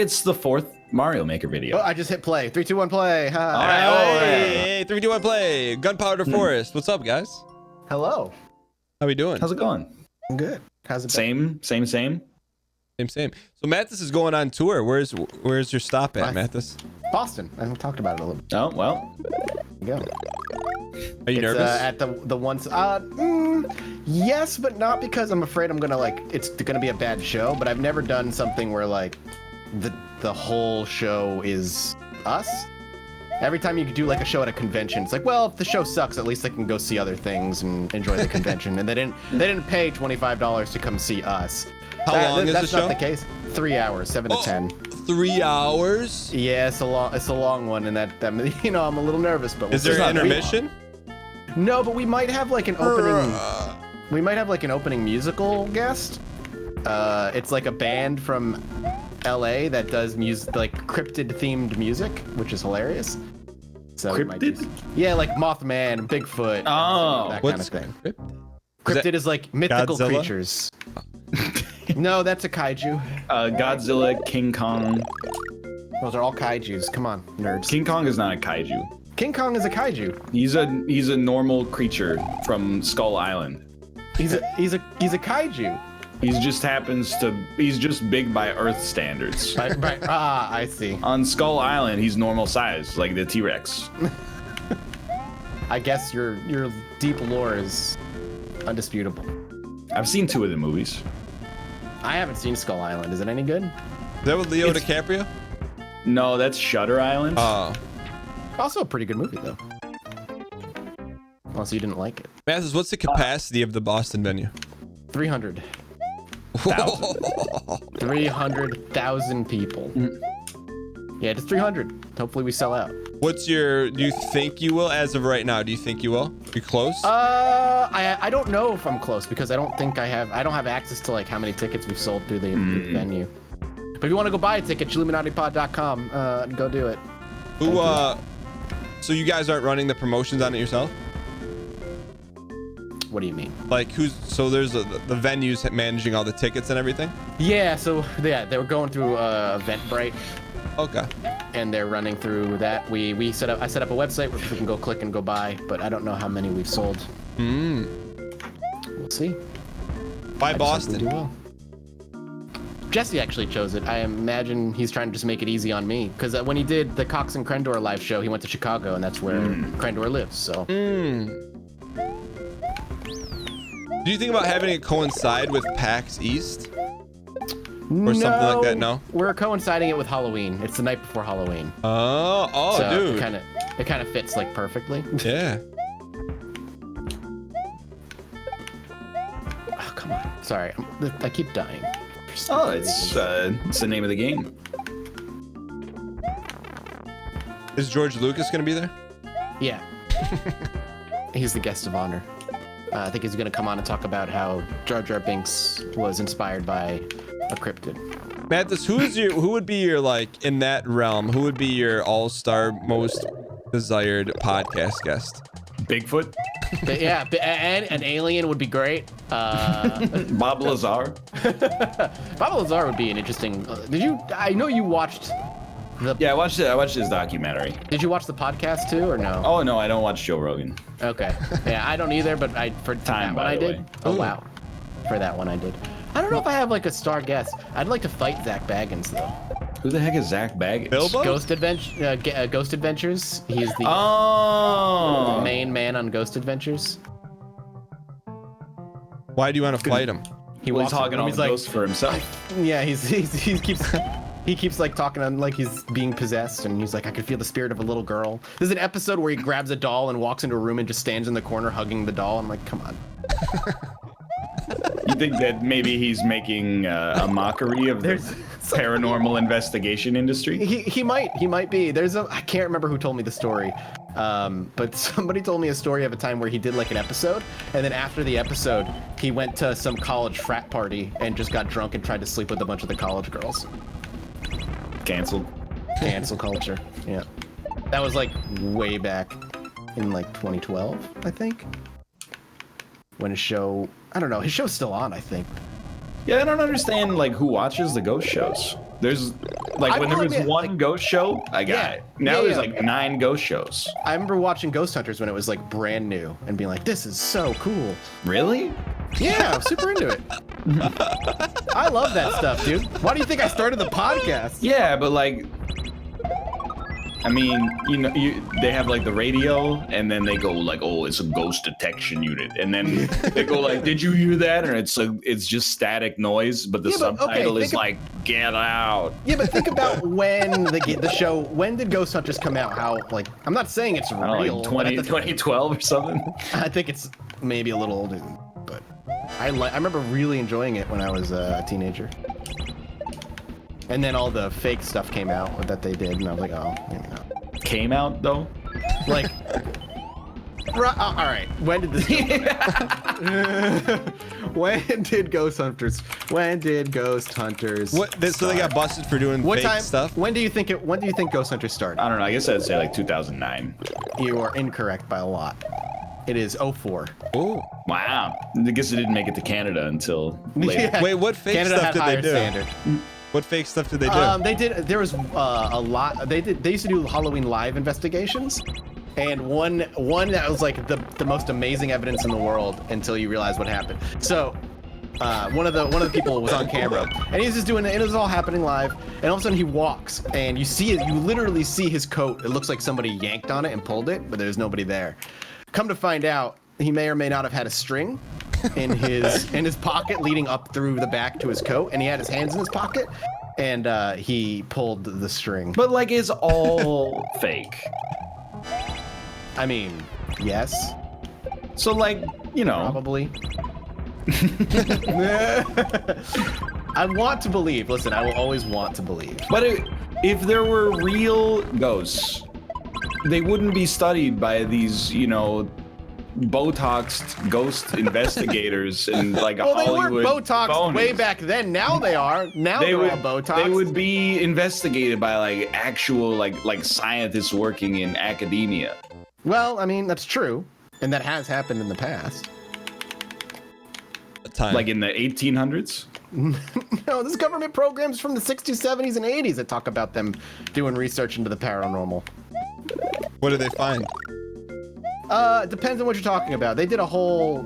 It's the 4th Mario Maker video. Oh, I just hit play. 3, 2, 1, play. Hi. All right. Hey, 3, 2, 1, play. Gunpowder Forest. What's up, guys? Hello. How we doing? How's it going? I'm good. How's it been? Same. Same. So Mathis is going on tour. Where's your stop at, Mathis? Boston. I haven't talked about it a little bit. Oh, well. There you go. Are you nervous? At the ones. Yes, but not because I'm afraid I'm gonna it's gonna be a bad show. But I've never done something where like the whole show is us. Every time you do like a show at a convention, it's like, well, if the show sucks, at least I can go see other things and enjoy the convention. And they didn't pay $25 to come see us. How long is the show? That's not the case. 3 hours, 7 to 10. 3 hours? Yeah, it's a long one, and that I'm a little nervous. But is there an intermission? No, but we might have like an opening. We might have like an opening musical guest. It's like a band from LA that does music, like cryptid themed music, which is hilarious. So Cryptid? Yeah, like Mothman, Bigfoot, that kind of thing. Cryptid is like mythical Godzilla? creatures. No, that's a kaiju. Godzilla, King Kong. Those are all kaijus. Come on, nerds. King Kong is not a kaiju. King Kong is a kaiju. He's a normal creature from Skull Island. He's a kaiju. He's just big by Earth standards. Right. I see. On Skull Island, he's normal size, like the T-Rex. I guess your deep lore is undisputable. I've seen 2 of the movies. I haven't seen Skull Island. Is it any good? Is that with Leo DiCaprio? No, that's Shutter Island. Oh. Also a pretty good movie, though. Unless you didn't like it. Mathis, what's the capacity of the Boston venue? 300. 300,000 people. Yeah, just 300. Hopefully we sell out. Do you think you will as of right now? Do you think you will? You close? I don't know if I'm close because I don't have access to like how many tickets we've sold through the venue. But if you want to go buy a ticket, illuminatipod.com, go do it. So you guys aren't running the promotions on it yourself? What do you mean? Like there's the venues managing all the tickets and everything? Yeah, they were going through Eventbrite. Okay. And they're running through that. I set up a website where people can go click and go buy, but I don't know how many we've sold. We'll see. Why Boston? Do well. Jesse actually chose it. I imagine he's trying to just make it easy on me because when he did the Cox and Crendor live show, he went to Chicago, and that's where Crendor lives. So. Do you think about having it coincide with PAX East? Or something like that? No. We're coinciding it with Halloween. It's the night before Halloween. Oh, so dude. It kind of fits like perfectly. Yeah. Oh, come on. Sorry, I keep dying. Oh, it's the name of the game. Is George Lucas gonna be there? Yeah. He's the guest of honor. I think he's gonna come on and talk about how Jar Jar Binks was inspired by a cryptid. Mathis, who would be your, like, in that realm, who would be your all-star most desired podcast guest? Bigfoot? Yeah, and an alien would be great. Bob Lazar? Bob Lazar would be an interesting. I know you watched the. Yeah, I watched his documentary. Did you watch the podcast too, or no? Oh no, I don't watch Joe Rogan. Okay. Yeah, I don't either, but for Time, that one by I the did. way. Oh wow. For that one I did. I don't know if I have like a star guest. I'd like to fight Zach Baggins though. Who the heck is Zach Baggins? Bilbo? Ghost Adventures. He's the main man on Ghost Adventures. Why do you want to fight him? He Well, walks he's hogging around, all he's the like, ghosts for himself. Yeah, he keeps like talking on like he's being possessed, and he's like, I can feel the spirit of a little girl. There's an episode where he grabs a doll and walks into a room and just stands in the corner hugging the doll. I'm like, come on. You think that maybe he's making a mockery of the paranormal investigation industry? He might be. I can't remember who told me the story, but somebody told me a story of a time where he did like an episode, and then after the episode, he went to some college frat party and just got drunk and tried to sleep with a bunch of the college girls. Canceled. Cancel culture. Yeah, that was like way back in like 2012, I think. When his show, I don't know, his show's still on, I think. Yeah, I don't understand like who watches the ghost shows. There's Like I when there will was admit, one ghost show, I got Yeah. it. Now Yeah, there's yeah. like 9 ghost shows. I remember watching Ghost Hunters when it was like brand new and being like, this is so cool. Really? Yeah, I'm super into it. I love that stuff, dude. Why do you think I started the podcast? Yeah, but like, I mean, they have like the radio, and then they go like, "Oh, it's a ghost detection unit," and then they go like, "Did you hear that?" And it's just static noise, but the subtitle is like, "Get out." Yeah, but think about when the show. When did Ghost Hunters come out? How like I'm not saying it's I don't know, real. like 2012 or something. I think it's maybe a little older, but I remember really enjoying it when I was a teenager. And then all the fake stuff came out that they did, and I was like, oh, maybe not. Came out though. Like, all right. When did this? When did Ghost Hunters? When did Ghost Hunters? What? So they got busted for doing What fake time? stuff? When do you think it? When do you think Ghost Hunters started? I don't know. I guess I'd say like 2009. You are incorrect by a lot. It is 04. Oh. Wow. I guess it didn't make it to Canada until later. Yeah. Wait, what fake Canada stuff had did higher they do? standard. What fake stuff did they do? They did. There was a lot. They used to do Halloween Live investigations, and one that was like the most amazing evidence in the world until you realize what happened. So, one of the people was on camera, and he's just doing it. And it was all happening live, and all of a sudden he walks, and you see it. You literally see his coat. It looks like somebody yanked on it and pulled it, but there's nobody there. Come to find out, he may or may not have had a string in his pocket leading up through the back to his coat, and he had his hands in his pocket, and he pulled the string. But like, it's all fake. I mean, yes, So like, probably. I want to believe. Listen, I will always want to believe. But if there were real ghosts, they wouldn't be studied by these, Botoxed ghost investigators and like a Well, they Hollywood weren't Botoxed phonies. way back then. Now they are. Now They they're would, all Botox. they would be investigated by like actual like scientists working in academia. Well, I mean, that's true, and that has happened in the past. Time. Like in the 1800s? No, this government programs from the 60s, 70s, and 80s that talk about them doing research into the paranormal. What did they find? It depends on what you're talking about. They did a whole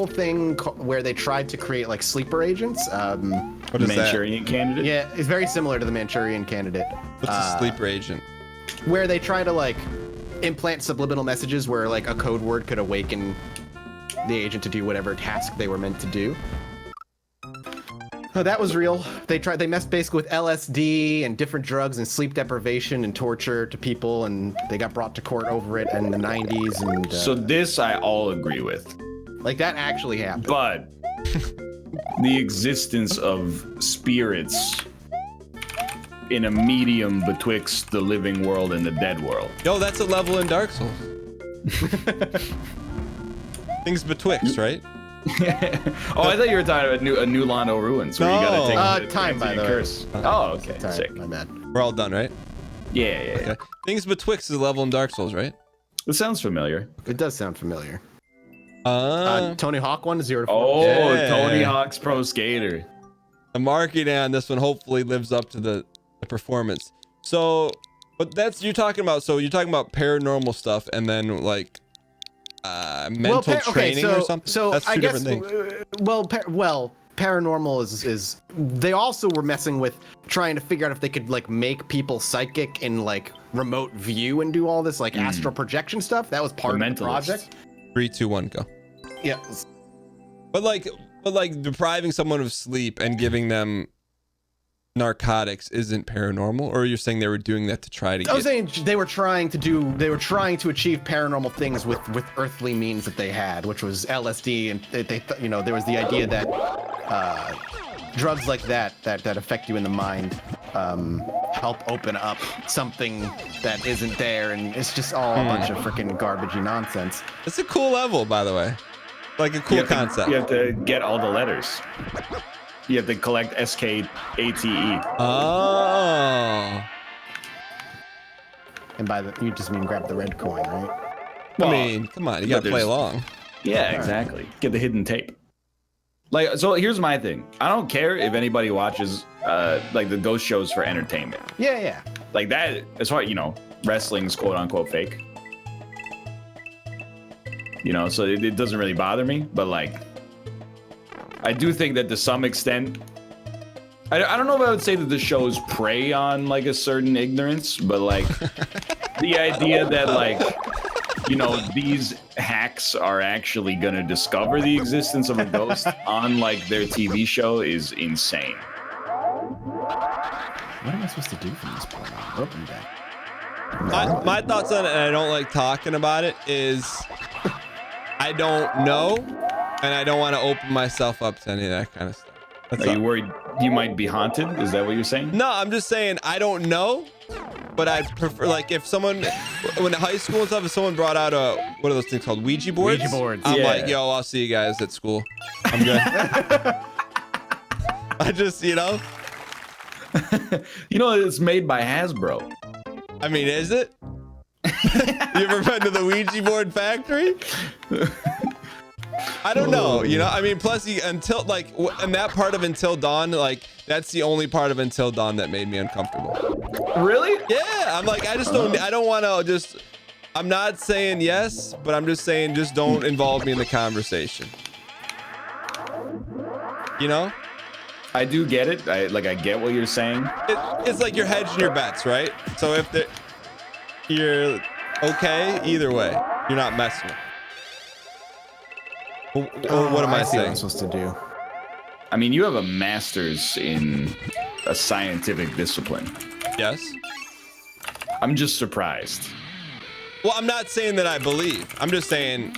thing where they tried to create like sleeper agents. What is that? Manchurian Candidate? Yeah, it's very similar to the Manchurian Candidate. What's a sleeper agent? Where they try to like implant subliminal messages where like a code word could awaken the agent to do whatever task they were meant to do. Oh, that was real. They messed basically with LSD and different drugs and sleep deprivation and torture to people, and they got brought to court over it in the 90s. And So this I all agree with. like that actually happened. But the existence of spirits in a medium betwixt the living world and the dead world. Yo, that's a level in Dark Souls. Things betwixt, right? Oh, I thought you were talking about a new Lando Ruins where you gotta take time, by the way. curse. Oh, okay, Sorry, sick. my bad. We're all done, right? Yeah. Okay. Things betwixt is a level in Dark Souls, right? It sounds familiar. It does sound familiar. Uh, Tony Hawk 1 0 to 4. Oh, Yeah. Tony Hawk's Pro Skater. the marketing on this one hopefully lives up to the performance. So, but you're talking about paranormal stuff and then like mental training or something. So that's two I guess different things. paranormal is they also were messing with trying to figure out if they could like make people psychic in like remote view and do all this like astral projection stuff. That was part of the project. 3, 2, 1, go. Yeah. But like depriving someone of sleep and giving them narcotics isn't paranormal, or you're saying they were doing that to try to I was saying they were trying to achieve paranormal things with earthly means that they had, which was LSD, and there was the idea that drugs like that affect you in the mind help open up something that isn't there, and it's just all a bunch of freaking garbagey nonsense. It's a cool level, by the way. Like a cool concept. You have to get all the letters. You have to collect SKATE. Oh. And by you just mean grab the red coin, right? I mean, come on, you gotta play along. Yeah, exactly. Get the hidden tape. Like, so here's my thing. I don't care if anybody watches like the ghost shows for entertainment. Yeah. Like that, as far wrestling's quote unquote fake. So it doesn't really bother me. But like, I do think that to some extent, I don't know if I would say that the shows prey on like a certain ignorance, but like the idea that like, these hacks are actually gonna discover the existence of a ghost on like their TV show is insane. What am I supposed to do from this point on? Open back. My thoughts on it, and I don't like talking about it, is I don't know, and I don't want to open myself up to any of that kind of stuff. Are you worried you might be haunted? Is that what you're saying? No, I'm just saying I don't know, but I'd prefer, like, if someone, when in high school and stuff, if someone brought out what are those things called? Ouija boards? Ouija boards. I'm like, yo, I'll see you guys at school. I'm good. I just, it's made by Hasbro. I mean, is it? You ever been to the Ouija board factory? I don't know, I mean, plus until like, and that part of Until Dawn, like that's the only part of Until Dawn that made me uncomfortable. Really? Yeah, I'm like, I don't want to just, I'm not saying yes, but I'm just saying just don't involve me in the conversation. I do get it. I get what you're saying. It's like you're hedging your bets, right? So if you're okay either way, you're not messing with. Or what am I saying? What I'm supposed to do. I mean, you have a master's in a scientific discipline. Yes. I'm just surprised. Well, I'm not saying that I believe. I'm just saying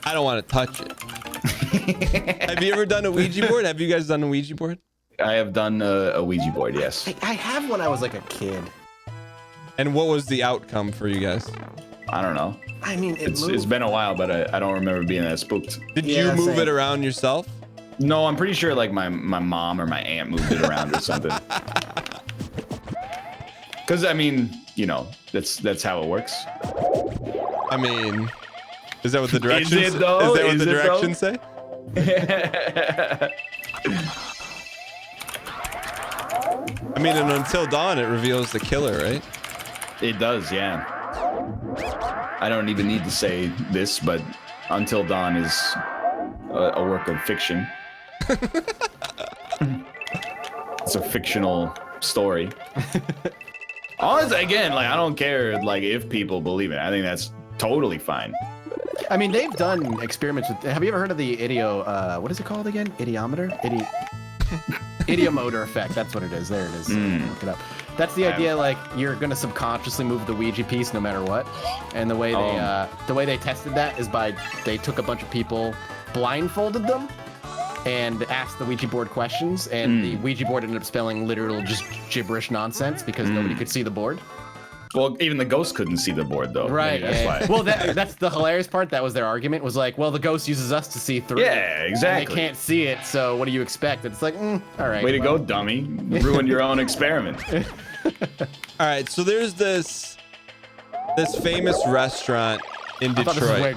I don't want to touch it. Have you ever done a Ouija board? Have you guys done a Ouija board? I have done a Ouija board, yes. I have when I was like a kid. And what was the outcome for you guys? I don't know. I mean, it's been a while, but I don't remember being that spooked. Did you move it around yourself? No, I'm pretty sure like my mom or my aunt moved it around or something. Because I mean, that's how it works. I mean, is that what the directions? Is it though? Is that what the directions say? I mean, and Until Dawn, it reveals the killer, right? It does, yeah. I don't even need to say this, but Until Dawn is a work of fiction. It's a fictional story. Honestly, again, like I don't care like if people believe it. I think that's totally fine. I mean, they've done experiments with. Have you ever heard of the what is it called again? Idiometer? Idiomotor effect. That's what it is. There it is. Look it up. That's the idea. Like you're gonna subconsciously move the Ouija piece no matter what. And the way they tested that is by they took a bunch of people, blindfolded them, and asked the Ouija board questions. And the Ouija board ended up spelling literal just gibberish nonsense because nobody could see the board. Well, even the ghost couldn't see the board, though. Right. Maybe that's why. Well, that's the hilarious part. That was their argument. Was like, well, the ghost uses us to see through. Yeah, exactly. And they can't see it, so what do you expect? It's like, all right. Way to go, dummy! Ruined your own experiment. All right, so there's this famous restaurant in Detroit.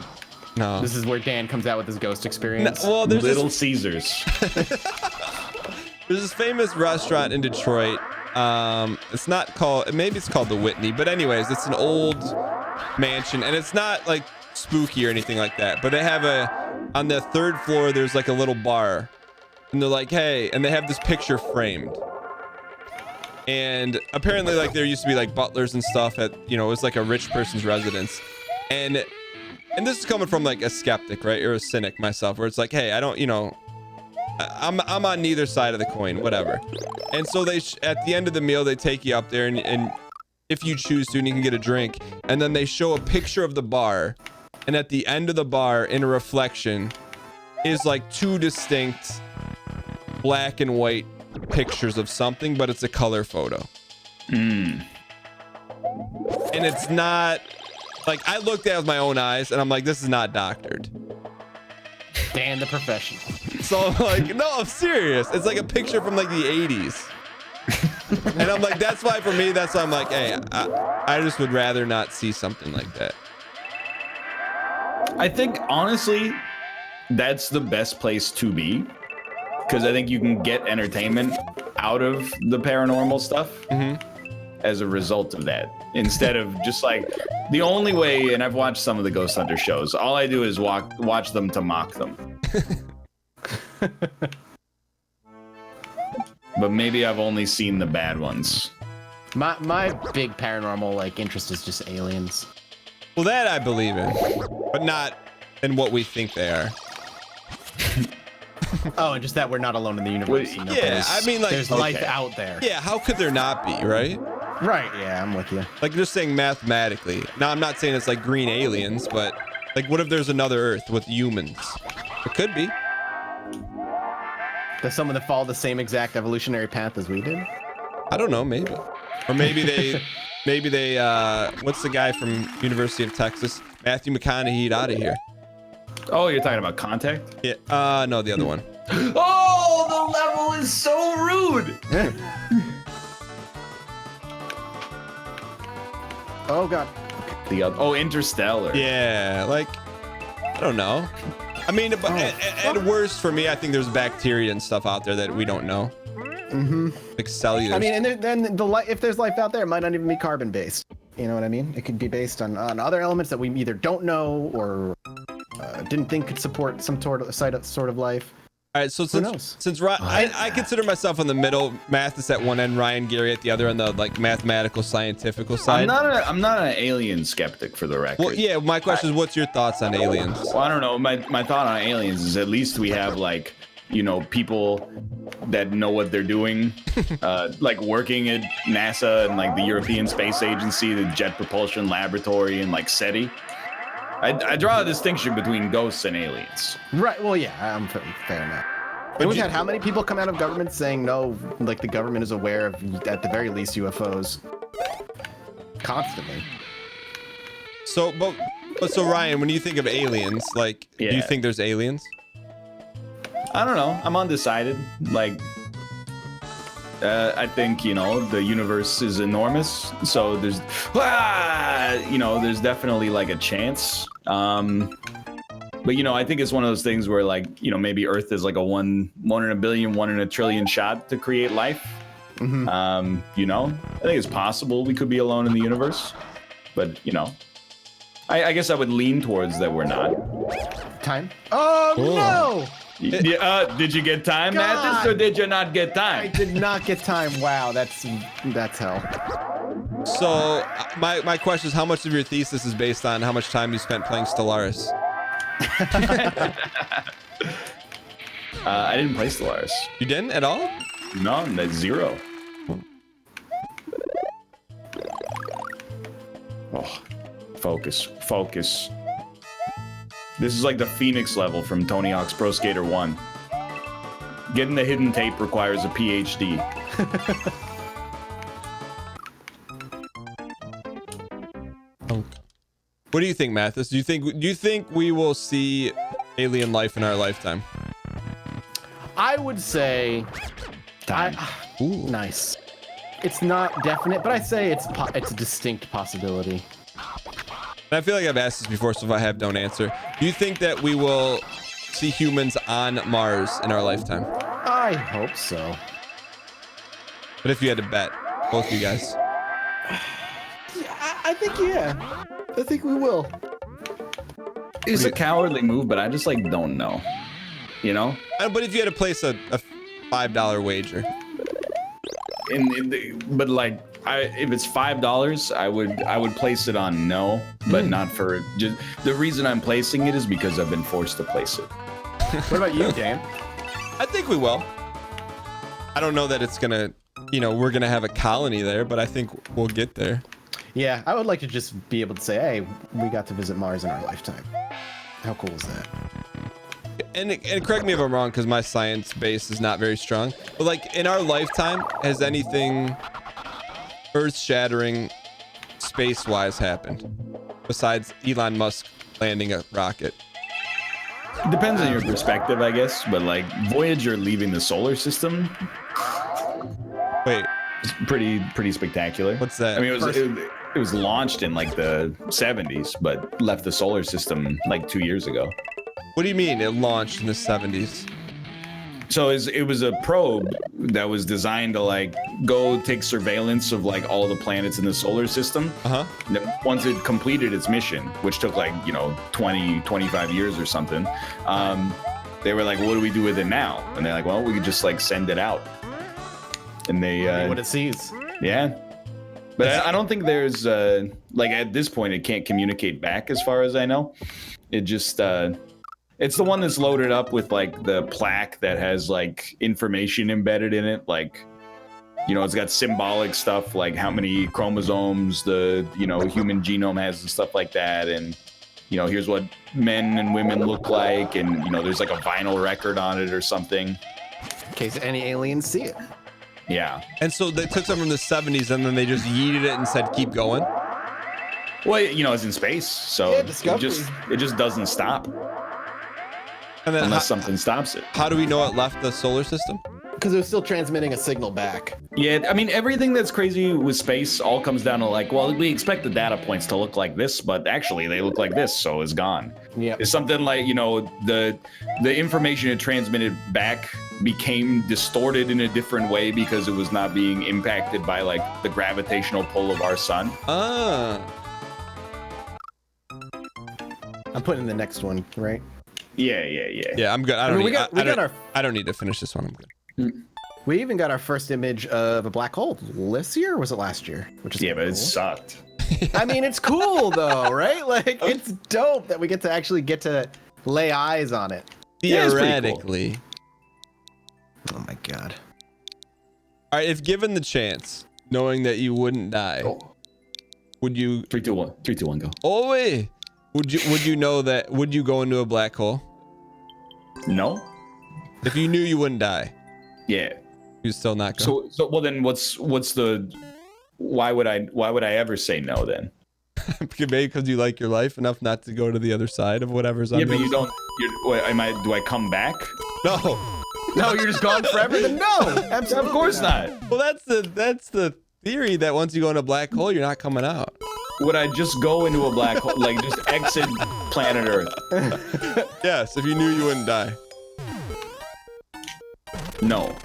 This is where Dan comes out with his ghost experience. Well, there's Little Caesars. There's this famous restaurant in Detroit. It's not called, maybe it's called the Whitney, but anyways, it's an old mansion and it's not like spooky or anything like that, but they have on the third floor, there's like a little bar and they're like, hey, and they have this picture framed. And apparently like there used to be like butlers and stuff at, it was like a rich person's residence. And this is coming from like a skeptic, right? Or a cynic myself, where it's like, hey, I don't, I'm on neither side of the coin, whatever. And so at the end of the meal, they take you up there and if you choose to, and you can get a drink. And then they show a picture of the bar. And at the end of the bar, in a reflection, is like two distinct black and white pictures of something, but it's a color photo. And it's not, like, I looked at it with my own eyes and I'm like, this is not doctored. Dan the professional. So I'm like, no, I'm serious. It's like a picture from like the 80s. And I'm like, that's why for me, that's why I'm like, hey, I just would rather not see something like that. I think honestly, that's the best place to be, because I think you can get entertainment out of the paranormal stuff as a result of that, instead of just like the only way. And I've watched some of the Ghost Hunter shows. All I do is watch them to mock them. But maybe I've only seen the bad ones. My big paranormal like interest is just aliens. Well, that I believe in, but not in what we think they are. Oh, and just that we're not alone in the universe. Well, yeah, I mean, like, there's life out there. Yeah, how could there not be, right? Right, yeah, I'm with you. Like, just saying mathematically. Now, I'm not saying it's like green aliens, but like, what if there's another Earth with humans? It could be. Does someone that follow the same exact evolutionary path as we did? I don't know, maybe. Or maybe they, what's the guy from University of Texas? Matthew McConaughey out of here. Oh, you're talking about Contact? Yeah, no, the other one. Oh, the level is so rude. Oh, God. Interstellar. Yeah, like, I don't know. I mean, but at worst for me, I think there's bacteria and stuff out there that we don't know. Like cellular. I mean, and then if there's life out there, it might not even be carbon based. You know what I mean? It could be based on other elements that we either don't know or didn't think could support some sort of life. All right, so since I consider myself in the middle, Mathis at one end, Ryan Gary at the other, on the like mathematical, scientifical side. I'm not an alien skeptic, for the record. Well, yeah, my question is, what's your thoughts on aliens? Well, I don't know. My thought on aliens is at least we have like, you know, people that know what they're doing, like working at NASA and like the European Space Agency, the Jet Propulsion Laboratory, and like SETI. I draw a distinction between ghosts and aliens. Right. Well, yeah, I'm fair enough. But we've had how many people come out of government saying no, like the government is aware of, at the very least, UFOs constantly. So, so Ryan, when you think of aliens, like, do you think there's aliens? I don't know. I'm undecided. Like, I think, you know, the universe is enormous, so there's, you know, there's definitely like a chance. But, you know, I think it's one of those things where, like, you know, maybe Earth is like a one in a billion, 1 in a trillion shot to create life. You know, I think it's possible we could be alone in the universe, but, you know, I guess I would lean towards that we're not. Time? Oh, no! Did you get time, Mathis, or did you not get time? I did not get time. Wow, that's hell. So my question is, how much of your thesis is based on how much time you spent playing Stellaris? I didn't play Stellaris. You didn't at all? No, that's 0. Oh, focus. This is like the Phoenix level from Tony Hawk's Pro Skater 1. Getting the hidden tape requires a PhD. What do you think, Mathis? Do you think we will see alien life in our lifetime? I would say Ooh. Nice. It's not definite, but I say it's a distinct possibility. And I feel like I've asked this before, so if I have, don't answer. Do you think that we will see humans on Mars in our lifetime? I hope so. But if you had to bet, both of you guys. I think, yeah. I think we will. It's a cowardly move, but I just like don't know. You know? But if you had to place a $5 wager. But like, if it's $5, I would place it on no, but not for just the reason I'm placing it is because I've been forced to place it. What about you, Dan? I think we will. I don't know that it's gonna, you know, we're gonna have a colony there, but I think we'll get there. Yeah, I would like to just be able to say, hey, we got to visit Mars in our lifetime. How cool is that? And correct me if I'm wrong, because my science base is not very strong, but like in our lifetime, has anything earth-shattering space-wise happened besides Elon Musk landing a rocket? Depends on your perspective, I guess, but like Voyager leaving the solar system. Wait, it's pretty spectacular. What's that? I mean, it was launched in like the 70s, but left the solar system like 2 years ago. What do you mean it launched in the 70s? So it was a probe that was designed to like go take surveillance of like all the planets in the solar system. And then once it completed its mission, which took like, 20, 25 years or something, they were like, what do we do with it now? And they're like, well, we could just like send it out. And they what it sees. Yeah. But I don't think there's like at this point it can't communicate back as far as I know. It just it's the one that's loaded up with like the plaque that has like information embedded in it, like it's got symbolic stuff like how many chromosomes the human genome has and stuff like that, and here's what men and women look like, and there's like a vinyl record on it or something in case any aliens see it. Yeah. And so they took some from the 70s and then they just yeeted it and said keep going. Well, it's in space, so it just doesn't stop. And then unless something stops it. How do we know it left the solar system? Because it was still transmitting a signal back. Yeah, I mean, everything that's crazy with space all comes down to like, well, we expect the data points to look like this, but actually they look like this, so it's gone. Yeah. It's something like, the information it transmitted back became distorted in a different way because it was not being impacted by like the gravitational pull of our sun. I'm putting the next one, right? Yeah. Yeah, I'm good. I don't need to finish this one. I'm good. We even got our first image of a black hole this year, or was it last year? Which is but cool. it sucked. I mean, it's cool though, right? Like, it's dope that we get to lay eyes on it. Theoretically. Cool. Oh my god. All right, if given the chance, knowing that you wouldn't die, would you? 3, 2, 1. 3, 2, 1, go. Oh wait. Would you know that? Would you go into a black hole? No. If you knew you wouldn't die. Yeah. You'd still not go. So well then what's the? Why would I ever say no then? Maybe because you like your life enough not to go to the other side of whatever's on. Yeah, but you don't. Do I come back? No. No, you're just gone forever. Then no, absolutely. Of course not. Well, that's the theory that once you go in a black hole, you're not coming out. Would I just go into a black hole, like just exit planet Earth? Yes, if you knew you wouldn't die. No.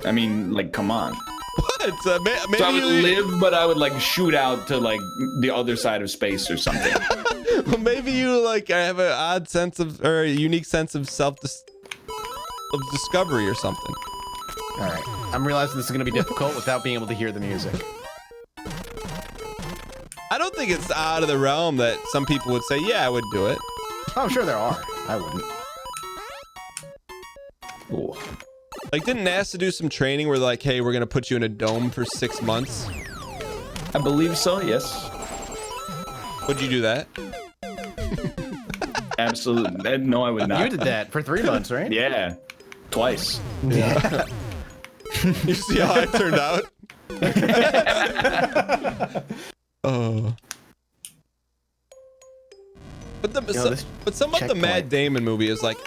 I mean, like, come on. What? Maybe so I would live, but I would like shoot out to like the other side of space or something. Well, maybe you like have an odd sense of, or a unique sense of discovery or something. All right, I'm realizing this is going to be difficult without being able to hear the music. I don't think it's out of the realm that some people would say, yeah, I would do it. Oh, I'm sure there are. I wouldn't. Ooh. Like, didn't NASA do some training where like, hey, we're going to put you in a dome for 6 months? I believe so, yes. Would you do that? Absolutely. No, I would not. You did that for 3 months, right? Yeah. Twice. Yeah. You see how it turned out? Oh. But some of the Matt Damon movie is like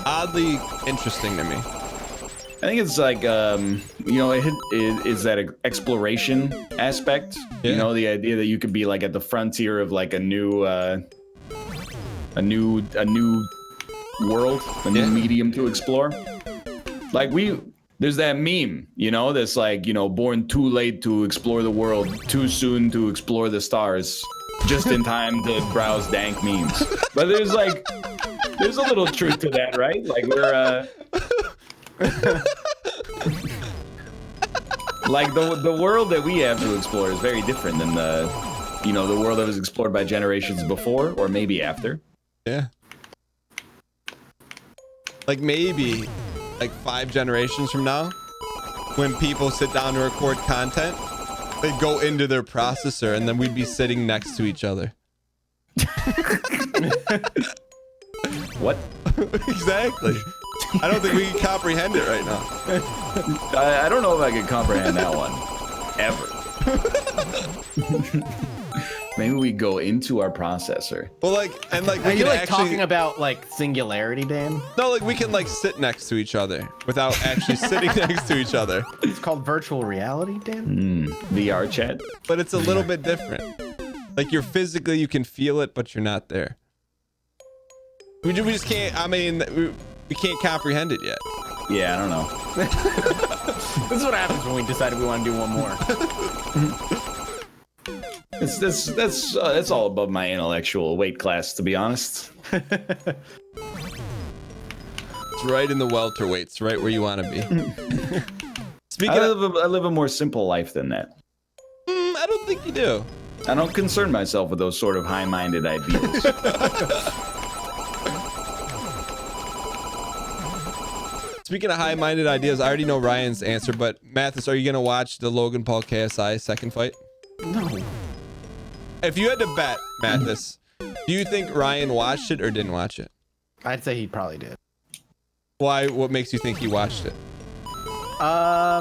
oddly interesting to me. I think it's like it is that exploration aspect. Yeah. The idea that you could be like at the frontier of like a new world, a new medium to explore. Like there's that meme, that's like, born too late to explore the world, too soon to explore the stars, just in time to browse dank memes. But there's a little truth to that, right? Like we're like the world that we have to explore is very different than the world that was explored by generations before or maybe after. Yeah. Like maybe like 5 generations from now, when people sit down to record content, they go into their processor and then we'd be sitting next to each other. What? Exactly. I don't think we can comprehend it right now. I don't know if I can comprehend that one. Ever. Maybe we go into our processor. Well, we Are you can like actually talking about like singularity, Dan? No, like we can like sit next to each other without actually sitting next to each other. It's called virtual reality, Dan. VR chat. But it's a little bit different. Like you can feel it, but you're not there. We just can't. I mean, we can't comprehend it yet. Yeah, I don't know. This is what happens when we decided we want to do one more. That's all above my intellectual weight class, to be honest. It's right in the welterweights, right where you want to be. I live a more simple life than that. I don't think you do. I don't concern myself with those sort of high-minded ideas. Speaking of high-minded ideas, I already know Ryan's answer, but Mathis, are you gonna watch the Logan Paul KSI second fight? No. If you had to bet, Mathis, do you think Ryan watched it or didn't watch it? I'd say he probably did. Why? What makes you think he watched it? I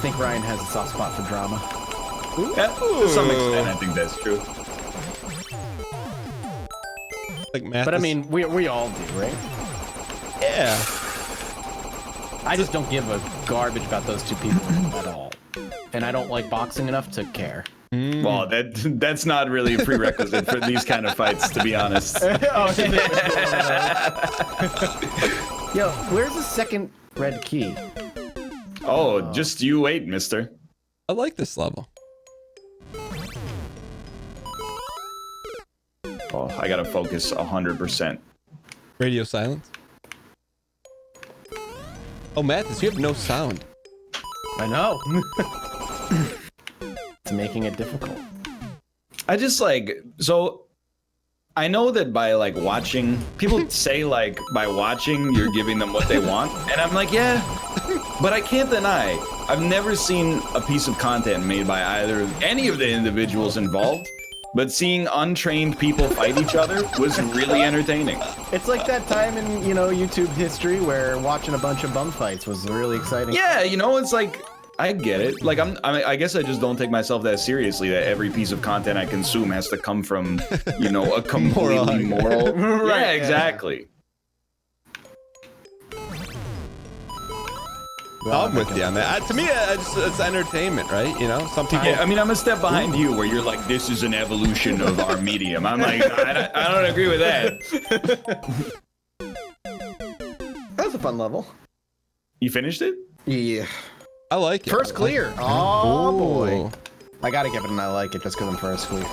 think Ryan has a soft spot for drama. To some extent, I think that's true. Like Mathis. But I mean, we all do, right? Yeah. I just don't give a garbage about those two people at all. And I don't like boxing enough to care. Well, that's not really a prerequisite for these kind of fights, to be honest. Yo, where's the second red key? Oh, just you wait, mister. I like this level. Oh, I gotta focus 100%. Radio silence. Oh, Mathis, you have no sound. I know. It's making it difficult. I just so I know that by watching, people say by watching you're giving them what they want, and I'm like, yeah, but I can't deny I've never seen a piece of content made by any of the individuals involved, but seeing untrained people fight each other was really entertaining. It's like that time in, YouTube history where watching a bunch of bum fights was really exciting. Yeah, it's like, I get it. I guess I just don't take myself that seriously, that every piece of content I consume has to come from, a completely moral. Right, yeah, exactly. Well, I'm with you on that. To me, it's entertainment, right? Some people. Yeah, I mean, I'm a step behind you where you're like, this is an evolution of our medium. I'm like, I don't agree with that. That was a fun level. You finished it? Yeah. I like it. First clear. Oh, boy. I gotta give it an I like it just because I'm first clear.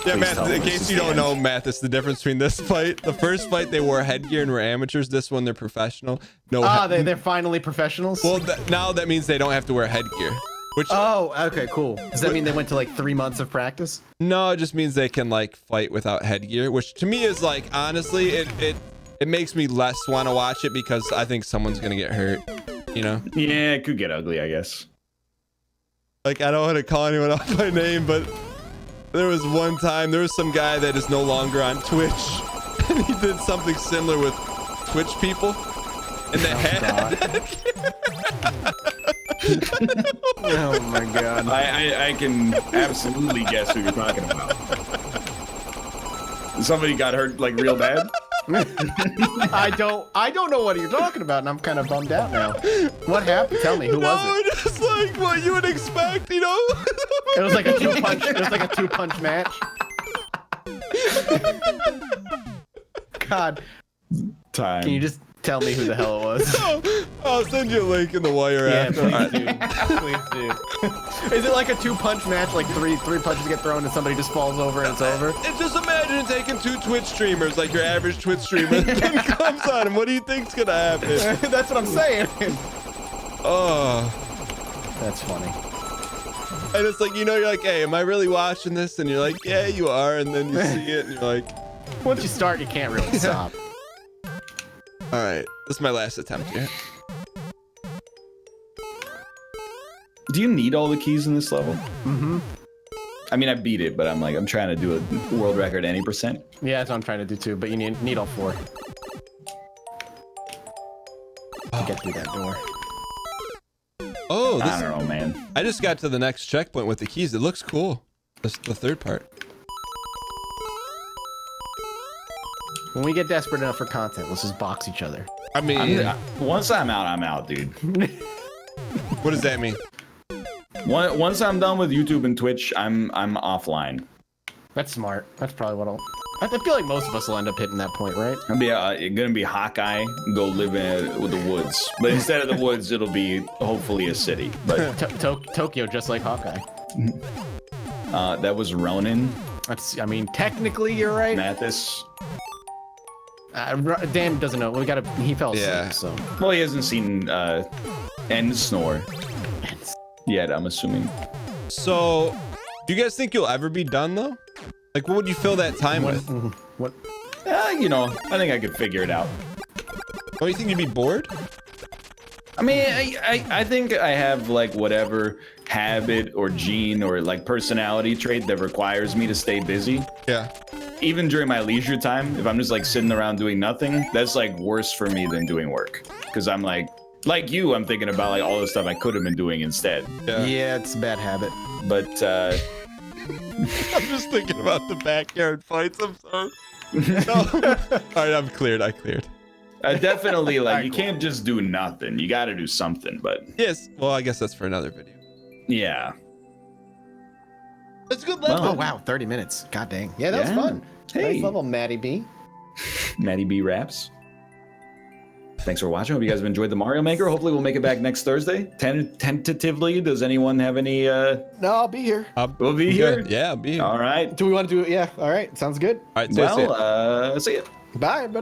Yeah, Please Matt, tell in me case this you is don't the know, end. Mathis, the difference between this fight, the first fight they wore headgear and were amateurs. This one they're professional. No. They're finally professionals? Well, now that means they don't have to wear headgear. Which okay, cool. Does that mean they went to 3 months of practice? no, it just means they can fight without headgear, which to me is honestly, it makes me less want to watch it because I think someone's gonna get hurt. Yeah, it could get ugly, I guess. I don't want to call anyone out by name, but there was one time there was some guy that is no longer on Twitch, and he did something similar with Twitch people, and they had. Oh my god. I can absolutely guess who you're talking about. Somebody got hurt real bad? I don't know what you're talking about, and I'm kind of bummed out now. What happened? Tell me, who was it? Just what you would expect, It was like a two-punch. It was like a two-punch match. God, Time. can you just tell me who the hell it was? I'll send you a link in the wire Yeah, after. please do. Please do. Is it like a two-punch match? Like three punches get thrown and somebody just falls over and it's over? And just imagine taking two Twitch streamers, like your average Twitch streamer, and comes on him. What do you think's gonna happen? That's what I'm saying. Oh. That's funny. And it's you're like, hey, am I really watching this? And you're like, yeah, you are. And then you see it, and you're like, Once you start, you can't really stop. all right, this is my last attempt here. Do you need all the keys in this level? Mm-hmm. I mean, I beat it, but I'm trying to do a world record any percent. Yeah, that's what I'm trying to do too, but you need all 4 to get through that door. Oh, I don't know, man. I just got to the next checkpoint with the keys. It looks cool. That's the third part. When we get desperate enough for content, let's just box each other. I mean, Once I'm out, dude. what does that mean? Once I'm done with YouTube and Twitch, I'm offline. That's smart. That's probably what I feel like most of us will end up hitting that point, right? It's gonna be Hawkeye, go live in the woods. But instead of the woods, it'll be hopefully a city. But Tokyo, just like Hawkeye. that was Ronin. I mean, technically you're right. Mathis. Dan doesn't know. He fell asleep, Yeah. so. Well, he hasn't seen End Snore yet, I'm assuming. So, do you guys think you'll ever be done though? Like, what would you fill that time with? What? You know, I think I could figure it out. Oh, you think you'd be bored? I mean, I think I have like whatever habit or gene or like personality trait that requires me to stay busy. Yeah. Even during my leisure time, if I'm just like sitting around doing nothing, that's like worse for me than doing work. Because I'm like you, I'm thinking about like all the stuff I could have been doing instead. Yeah, it's a bad habit. But I'm just thinking about the backyard fights. I'm sorry. No. All right, I cleared. definitely like you can't just do nothing. You got to do something. But Yes. Well, I guess that's for another video. yeah. That's a good level. Oh wow, 30 minutes. God dang. Yeah, that was Yeah. fun. Hey. Nice level, Maddie B. Matty B Raps. Thanks for watching. Hope you guys have enjoyed the Mario Maker. Hopefully we'll make it back next Thursday. Tentatively, does anyone have any No, I'll be here. we'll be here? Yeah, I'll be here. All right. Do we want to do it? Yeah. All right. Sounds good. All right, so Well, see ya. Bye, everybody.